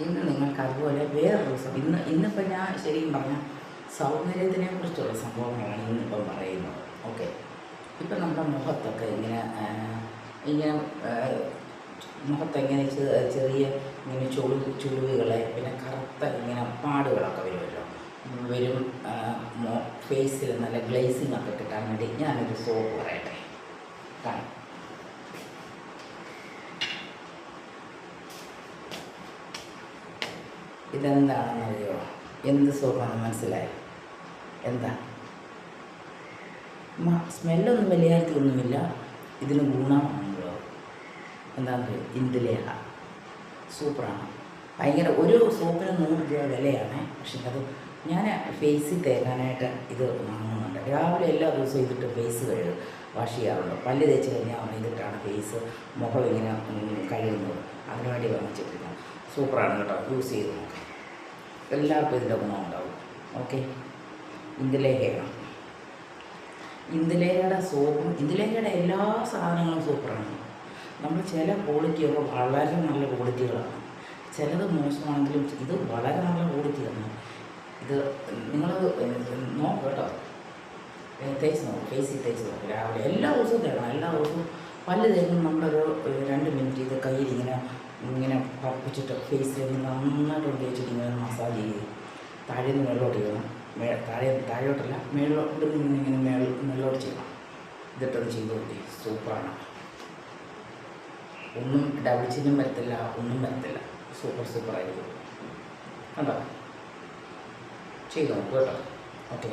ഇന്ന് നിങ്ങൾക്ക് അതുപോലെ വേറൊരു ദിവസം ഇന്നിപ്പോൾ ഞാൻ ശരിക്കും പറഞ്ഞാൽ സൗന്ദര്യത്തിനെ കുറിച്ചുള്ള സംഭവങ്ങളാണ് ഇന്നിപ്പം പറയുന്നത്. ഓക്കെ, ഇപ്പം നമ്മുടെ മുഖത്തൊക്കെ ഇങ്ങനെ മുഖത്തെങ്ങനെ ചെറിയ ഇങ്ങനെ ചുളിവുകളെ പിന്നെ കറുത്ത ഇങ്ങനെ പാടുകളൊക്കെ വരുമല്ലോ, വരും. ഫേസിൽ നല്ല ഗ്ലേസിങ് ഒക്കെ കിട്ടാൻ വേണ്ടി ഞാനൊരു സോപ്പ് പറയട്ടെ. കാണാം, ഇതെന്താണെന്നറിയോ? എന്ത് സോപ്പാണ് മനസ്സിലായോ? എന്താ? സ്മെല്ലൊന്നും വലിയായിട്ടൊന്നുമില്ല. ഇതിന് ഗുണമാണല്ലോ. എന്താണെന്നറിയോ? ഇന്ദുലേഖ സൂപ്പറാണ്. ഭയങ്കര ഒരു സോപ്പിന് 100 രൂപ വിലയാണ്. പക്ഷെ അത് ഞാൻ ഫേസിൽ തേക്കാനായിട്ട് ഇത് വാങ്ങുന്നുണ്ട്. രാവിലെ എല്ലാ ദിവസവും ഇതിട്ട് ഫേസ് വാഷ് ചെയ്യാറുണ്ട്. പല്ല് തേച്ച് കഴിഞ്ഞാൽ ഇതിട്ടാണ് ഫേസ് മുഖം ഇങ്ങനെ കഴുകുന്നത്. അതിനുവേണ്ടി വാങ്ങിച്ചിട്ടില്ല. സൂപ്പറാണ് കേട്ടോ, യൂസ് ചെയ്ത് നോക്കാം. എല്ലാവർക്കും ഇതിൻ്റെ ഗുണമുണ്ടാവും. ഓക്കെ, ഇന്ദുലേഖയാണ്. ഇന്ദുലേഖയുടെ സോപ്പും ഇന്ദുലേഖയുടെ എല്ലാ സാധനങ്ങളും സൂപ്പറാണ്. നമ്മൾ ചില ക്വാളിറ്റിയൊക്കെ വളരെ നല്ല ക്വാളിറ്റികളാണ്, ചിലത് മോശമാണെങ്കിലും ഇത് വളരെ നല്ല ക്വാളിറ്റിയാണ്. ഇത് നിങ്ങൾ നോക്കുക കേട്ടോ, തേച്ച് നോക്കും, ഫേസിൽ തേച്ച് നോക്കും. രാവിലെ എല്ലാ ദിവസവും തേക്കണം. എല്ലാ ദിവസവും പല്ല് തേക്കുമ്പോൾ നമ്മളൊരു 2 മിനിറ്റ് ഇത് കയ്യിൽ ഇങ്ങനെ പപ്പിച്ചിട്ട് ഫേസിൽ നന്നായിട്ട് തേച്ചിട്ട് ഇങ്ങനെ മസാജ് ചെയ്ത് താഴെ നിന്ന് മേളോട്ട് ചെയ്യണം. താഴോട്ടല്ല, മേളോട്ട് ഇങ്ങനെ മേളോട്ട് ചെയ്യണം. ഇതിട്ടത് ചെയ്ത് നോക്കി, സൂപ്പറാണ്. ഒന്നും ഡബിൾ ചിന്നും വരത്തില്ല, ഒന്നും വരത്തില്ല. സൂപ്പറായിരിക്കും. കണ്ടോ? ചെയ്ത് നോക്കൂ കേട്ടോ. ഓക്കെ.